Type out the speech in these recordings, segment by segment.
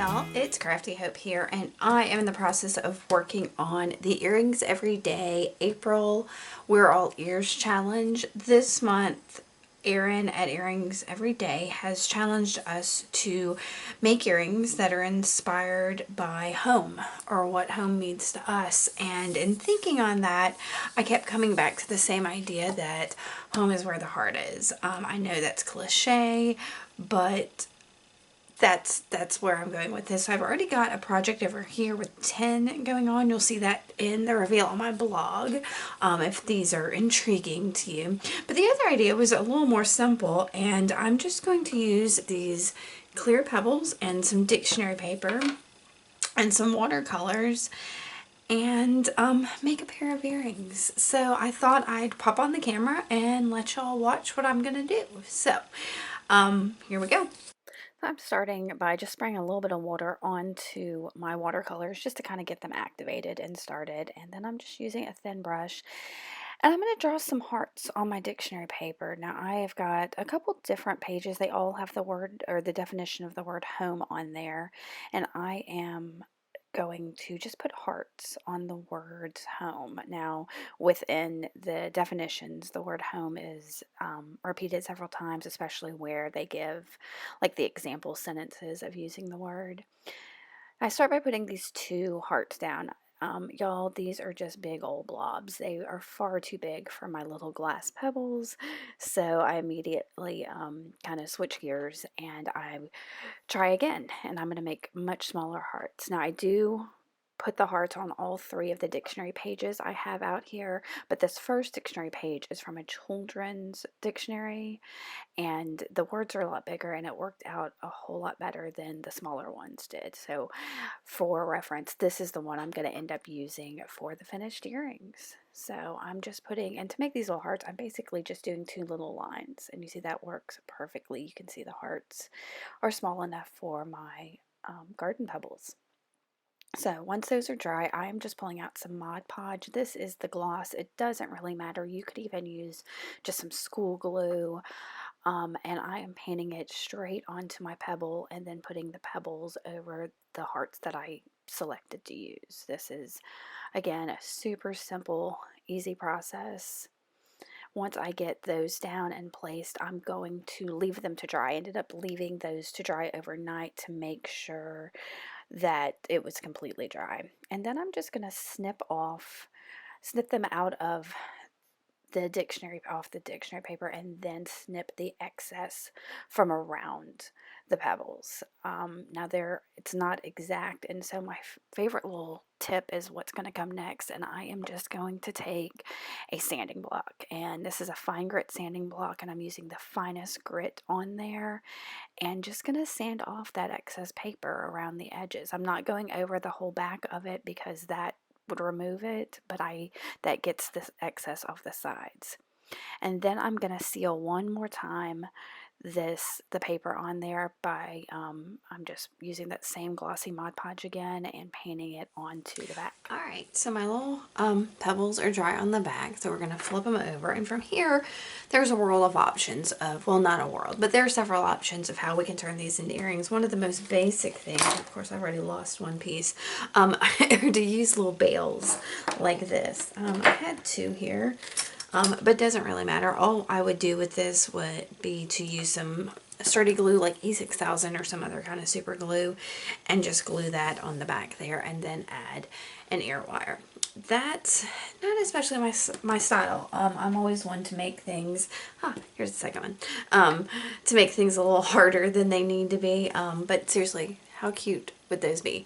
y'all, it's Crafty Hope here, and I am in the process of working on the Earrings Every Day April We're All Ears challenge. This month, Erin at Earrings Every Day has challenged us to make earrings that are inspired by home, or what home means to us. And in thinking on that, I kept coming back to the same idea that home is where the heart is. I know that's cliche, but that's where I'm going with this. I've already got a project over here with 10 going on. You'll see that in the reveal on my blog, if these are intriguing to you. But the other idea was a little more simple, and I'm just going to use these clear pebbles and some dictionary paper and some watercolors and make a pair of earrings. So I thought I'd pop on the camera and let y'all watch what I'm gonna do. So here we go. I'm starting by just spraying a little bit of water onto my watercolors just to kind of get them activated and started. And then I'm just using a thin brush and I'm going to draw some hearts on my dictionary paper. Now I have got a couple different pages. They all have the word or the definition of the word home on there. And I am going to just put hearts on the words home. Now, within the definitions, the word home is repeated several times, especially where they give like the example sentences of using the word. I start by putting these two hearts down. Y'all, these are just big old blobs. They are far too big for my little glass pebbles. So I immediately kind of switch gears and I try again, and I'm going to make much smaller hearts. Now I do put the hearts on all three of the dictionary pages I have out here, but this first dictionary page is from a children's dictionary, and the words are a lot bigger, and it worked out a whole lot better than the smaller ones did. So for reference, this is the one I'm going to end up using for the finished earrings. So I'm just putting, and to make these little hearts, I'm basically just doing two little lines, and you see that works perfectly. You can see the hearts are small enough for my garden pebbles. So once those are dry, I am just pulling out some Mod Podge. This is the gloss. It doesn't really matter. You could even use just some school glue. And I am painting it straight onto my pebble and then putting the pebbles over the hearts that I selected to use. This is, again, a super simple, easy process. Once I get those down and placed, I'm going to leave them to dry. I ended up leaving those to dry overnight to make sure that it was completely dry. And then I'm just going to snip them out of off the dictionary paper, and then snip the excess from around the pebbles. Now it's not exact, and so my favorite little tip is what's going to come next, and I am just going to take a sanding block, and this is a fine grit sanding block, and I'm using the finest grit on there, and just going to sand off that excess paper around the edges. I'm not going over the whole back of it because that would remove it, but that gets this excess off the sides. And then I'm going to seal one more time the paper on there by I'm just using that same glossy Mod Podge again and painting it onto the back. All right, so my little pebbles are dry on the back, so we're going to flip them over, and from here there's a world of options of, well, not a world, but there are several options of how we can turn these into earrings. One of the most basic things, of course I've already lost one piece, are to use little bails like this. I had two here. But it doesn't really matter. All I would do with this would be to use some sturdy glue like E6000 or some other kind of super glue and just glue that on the back there and then add an ear wire. That's not especially my style. I'm always one to make things, here's the second one, to make things a little harder than they need to be, but seriously, how cute would those be?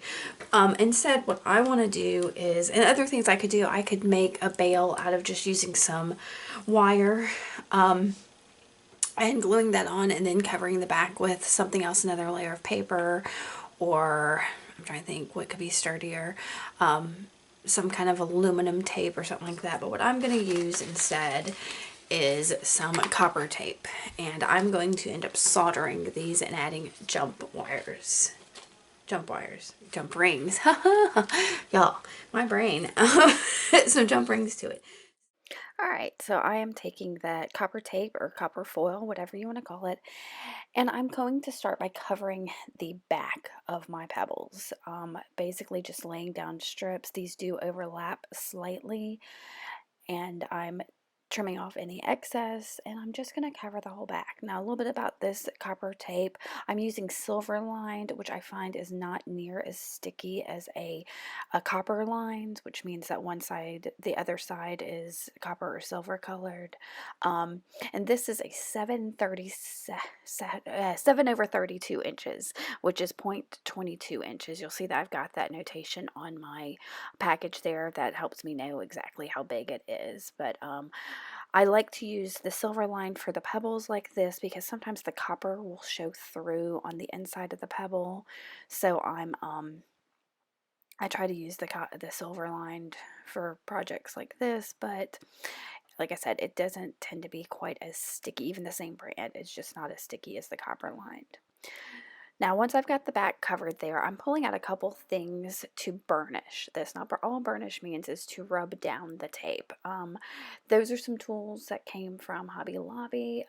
Instead, what I want to do is, and other things I could do, I could make a bail out of just using some wire and gluing that on and then covering the back with something else, another layer of paper, or I'm trying to think what could be sturdier, some kind of aluminum tape or something like that. But what I'm going to use instead is some copper tape, and I'm going to end up soldering these and adding jump rings. Y'all, my brain. Some jump rings to it. All right, so I am taking that copper tape or copper foil, whatever you want to call it, And I'm going to start by covering the back of my pebbles, basically just laying down strips. These do overlap slightly, and I'm trimming off any excess, and I'm just going to cover the whole back. Now, a little bit about this copper tape. I'm using silver lined, which I find is not near as sticky as a copper lined, which means that one side, the other side is copper or silver colored. Um, and this is a 7 over 32 inches, which is 0.22 inches. You'll see that I've got that notation on my package there that helps me know exactly how big it is. But I like to use the silver line for the pebbles like this because sometimes the copper will show through on the inside of the pebble. So I try to use the silver lined for projects like this, but like I said, it doesn't tend to be quite as sticky. Even the same brand, it's just not as sticky as the copper lined. Now, once I've got the back covered there, I'm pulling out a couple things to burnish this. Now, all burnish means is to rub down the tape. Those are some tools that came from Hobby Lobby.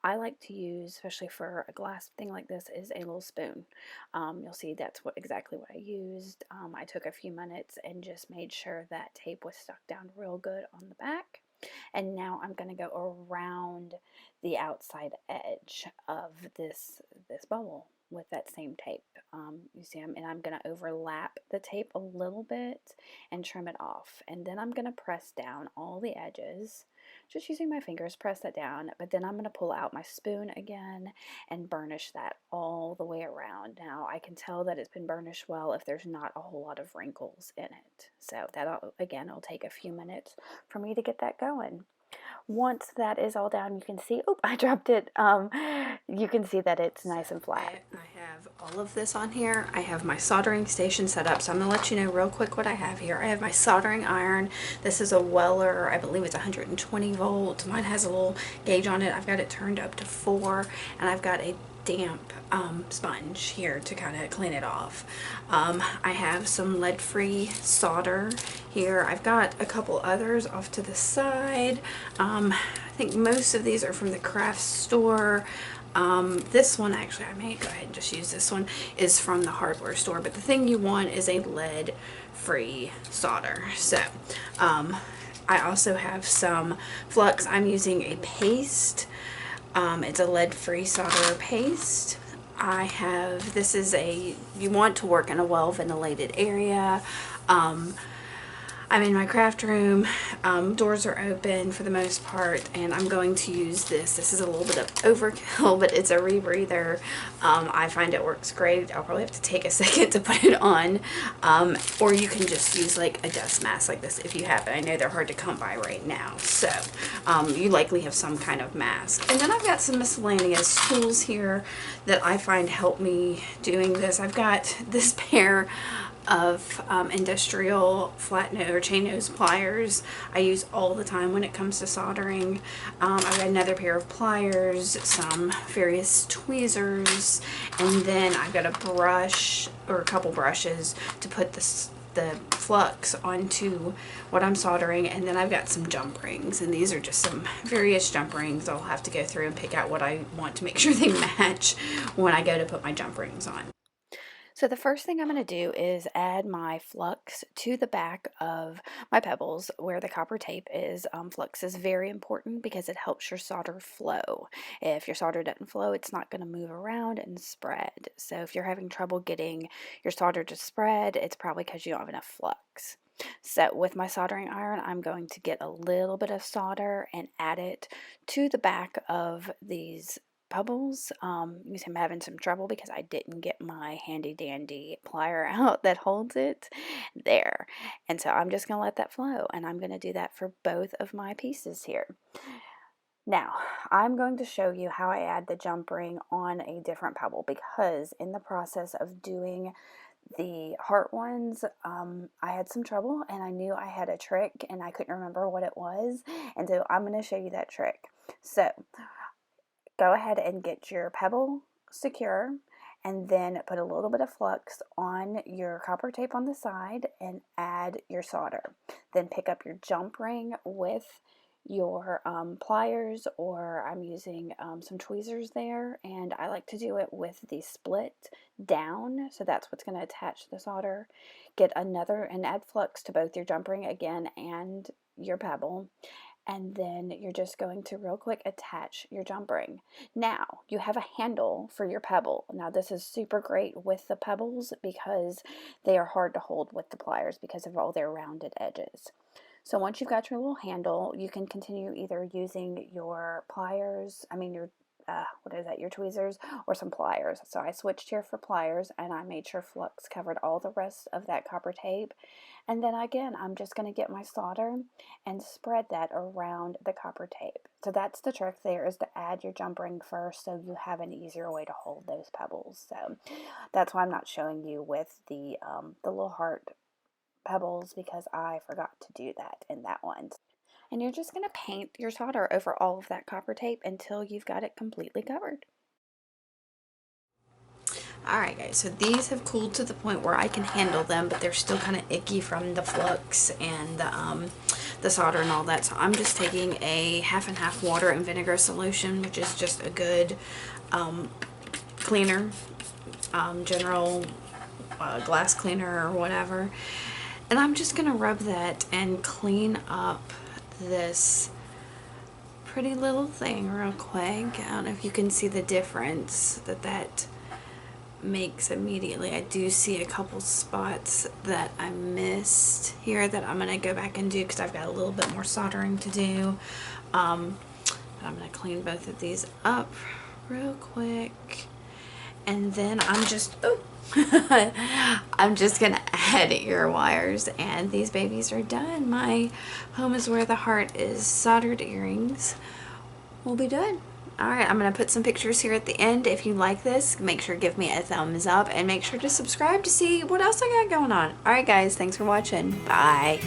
I like to use, especially for a glass thing like this, is a little spoon. You'll see that's exactly what I used. I took a few minutes and just made sure that tape was stuck down real good on the back. And now I'm going to go around the outside edge of this bubble with that same tape. You see, I'm going to overlap the tape a little bit and trim it off. And then I'm going to press down all the edges, just using my fingers, press that down. But then I'm going to pull out my spoon again and burnish that all the way around. Now, I can tell that it's been burnished well if there's not a whole lot of wrinkles in it. So that'll, again, it'll take a few minutes for me to get that going. Once that is all down, you can see, oh, I dropped it. You can see that it's So nice and flat. I have all of this on here. I have my soldering station set up. So I'm going to let you know real quick what I have here. I have my soldering iron. This is a Weller. I believe it's 120 volts. Mine has a little gauge on it. I've got it turned up to 4. And I've got a damp sponge here to kind of clean it off. I have some lead-free solder here. I've got a couple others off to the side. I think most of these are from the craft store. This one, actually, I may go ahead and just use this one, is from the hardware store. But the thing you want is a lead-free solder. So, I also have some flux. I'm using a paste. It's a lead-free solder paste. This is you want to work in a well-ventilated area. I'm in my craft room. Doors are open for the most part, and I'm going to use this. This is a little bit of overkill, but it's a rebreather. I find it works great. I'll probably have to take a second to put it on, or you can just use like a dust mask like this if you have it. I know they're hard to come by right now, so you likely have some kind of mask. And then I've got some miscellaneous tools here that I find help me doing this. I've got this pair of industrial flat nose or chain nose pliers I use all the time when it comes to soldering. I've got another pair of pliers, some various tweezers, and then I've got a brush or a couple brushes to put the flux onto what I'm soldering, and then I've got some jump rings, and these are just some various jump rings. I'll have to go through and pick out what I want to make sure they match when I go to put my jump rings on. So the first thing I'm going to do is add my flux to the back of my pebbles where the copper tape is. Flux is very important because it helps your solder flow. If your solder doesn't flow, it's not going to move around and spread. So if you're having trouble getting your solder to spread, it's probably because you don't have enough flux. So with my soldering iron, I'm going to get a little bit of solder and add it to the back of these pebbles. You see I'm having some trouble because I didn't get my handy dandy plier out that holds it there. And so I'm just going to let that flow, and I'm going to do that for both of my pieces here. Now, I'm going to show you how I add the jump ring on a different pebble because in the process of doing the heart ones, I had some trouble and I knew I had a trick and I couldn't remember what it was. And so I'm going to show you that trick. So go ahead and get your pebble secure and then put a little bit of flux on your copper tape on the side and add your solder. Then pick up your jump ring with your pliers, or I'm using some tweezers there, and I like to do it with the split down, so that's what's going to attach the solder. Get another and add flux to both your jump ring again and your pebble, and then you're just going to real quick attach your jump ring. Now you have a handle for your pebble. Now this is super great with the pebbles because they are hard to hold with the pliers because of all their rounded edges. So once you've got your little handle, you can continue either using your pliers, your what is that, your tweezers, or some pliers. So I switched here for pliers, and I made sure flux covered all the rest of that copper tape. And then again, I'm just going to get my solder and spread that around the copper tape. So that's the trick there, is to add your jump ring first so you have an easier way to hold those pebbles. So that's why I'm not showing you with the little heart pebbles, because I forgot to do that in that one. And you're just going to paint your solder over all of that copper tape until you've got it completely covered. Alright guys, so these have cooled to the point where I can handle them, but they're still kind of icky from the flux and the solder and all that. So I'm just taking a half and half water and vinegar solution, which is just a good cleaner, general glass cleaner or whatever. And I'm just going to rub that and clean up this pretty little thing real quick. I don't know if you can see the difference that makes immediately. I do see a couple spots that I missed here that I'm going to go back and do because I've got a little bit more soldering to do. I'm going to clean both of these up real quick. And then I'm just, I'm just going to add ear wires, and these babies are done. My home is where the heart is soldered earrings will be done. Alright, I'm going to put some pictures here at the end. If you like this, make sure to give me a thumbs up and make sure to subscribe to see what else I got going on. Alright guys, thanks for watching. Bye.